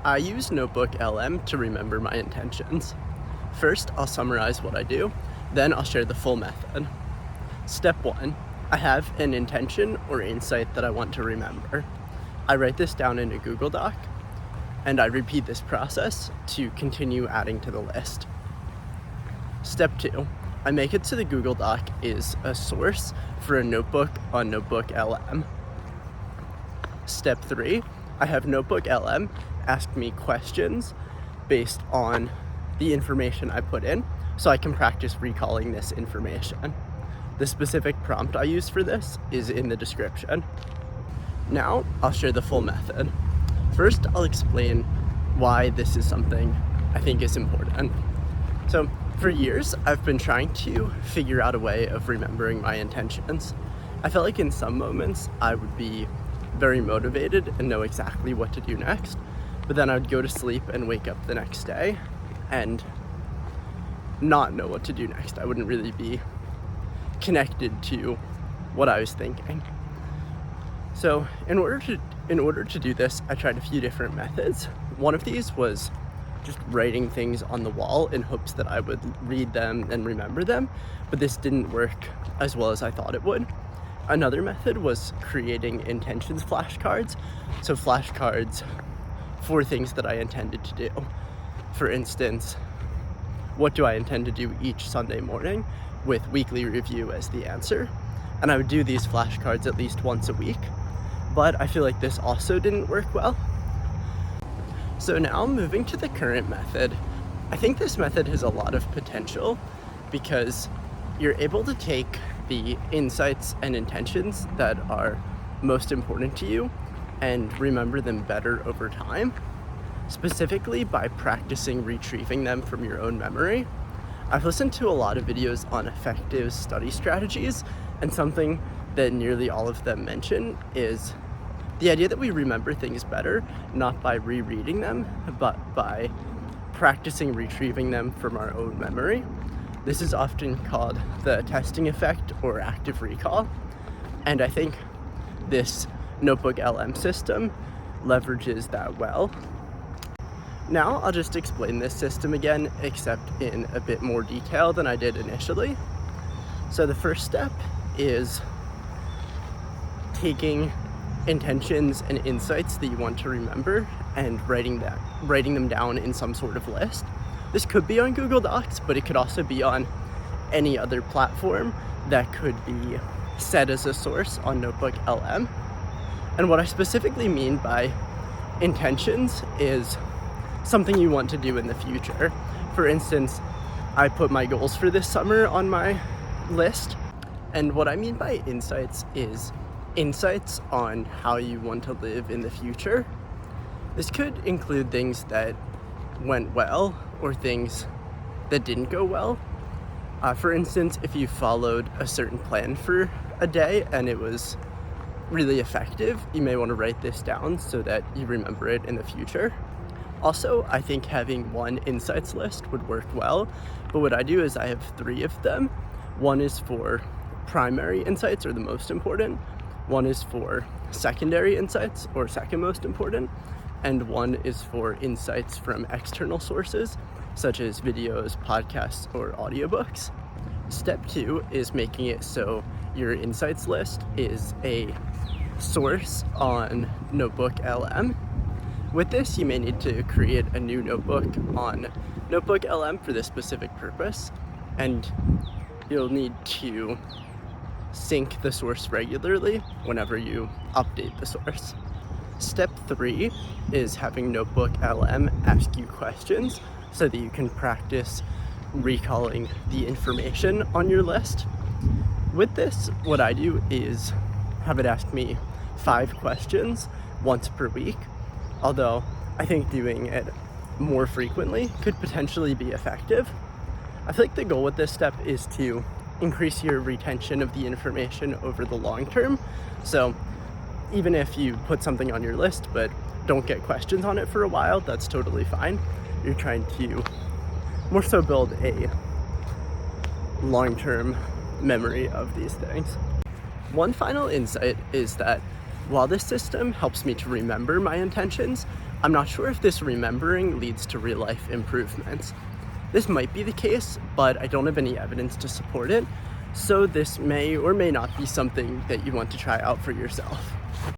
I use NotebookLM to remember my intentions. First, I'll summarize what I do, then I'll share the full method. Step 1, I have an intention or insight that I want to remember. I write this down in a Google Doc, and I repeat this process to continue adding to the list. Step 2, I make it so the Google Doc is a source for a notebook on NotebookLM. Step 3, I have NotebookLM ask me questions based on the information I put in, so I can practice recalling this information. The specific prompt I use for this is in the description. Now, I'll share the full method. First, I'll explain why this is something I think is important. So, for years, I've been trying to figure out a way of remembering my intentions. I felt like in some moments, I would be very motivated and know exactly what to do next, but then I would go to sleep and wake up the next day and not know what to do next. I wouldn't really be connected to what I was thinking. So in order to do this, I tried a few different methods. One of these was just writing things on the wall in hopes that I would read them and remember them, but this didn't work as well as I thought it would. Another method was creating intentions flashcards. So flashcards for things that I intended to do. For instance, what do I intend to do each Sunday morning, with weekly review as the answer? And I would do these flashcards at least once a week, but I feel like this also didn't work well. So now moving to the current method, I think this method has a lot of potential because you're able to take the insights and intentions that are most important to you and remember them better over time, specifically by practicing retrieving them from your own memory. I've listened to a lot of videos on effective study strategies, and something that nearly all of them mention is the idea that we remember things better, not by rereading them, but by practicing retrieving them from our own memory. This is often called the testing effect or active recall, and I think this NotebookLM system leverages that well. Now I'll just explain this system again, except in a bit more detail than I did initially. So the first step is taking intentions and insights that you want to remember and writing them down in some sort of list. This could be on Google Docs, but it could also be on any other platform that could be set as a source on NotebookLM. And what I specifically mean by intentions is something you want to do in the future. For instance, I put my goals for this summer on my list, and what I mean by insights is insights on how you want to live in the future. This could include things that went well or things that didn't go well. For instance, if you followed a certain plan for a day and it was really effective, you may want to write this down so that you remember it in the future. Also, I think having one insights list would work well, but what I do is I have 3 of them. One is for primary insights, or the most important. One is for secondary insights, or second most important. And one is for insights from external sources, such as videos, podcasts, or audiobooks. Step 2 is making it so your insights list is a source on NotebookLM. With this, you may need to create a new notebook on NotebookLM for this specific purpose, and you'll need to sync the source regularly whenever you update the source. Step 3 is having NotebookLM ask you questions so that you can practice recalling the information on your list. With this, what I do is have it ask me 5 questions once per week, although I think doing it more frequently could potentially be effective. I feel like the goal with this step is to increase your retention of the information over the long term. So even if you put something on your list but don't get questions on it for a while, that's totally fine. You're trying to more so build a long-term memory of these things. One final insight is that while this system helps me to remember my intentions, I'm not sure if this remembering leads to real-life improvements. This might be the case, but I don't have any evidence to support it, so this may or may not be something that you want to try out for yourself.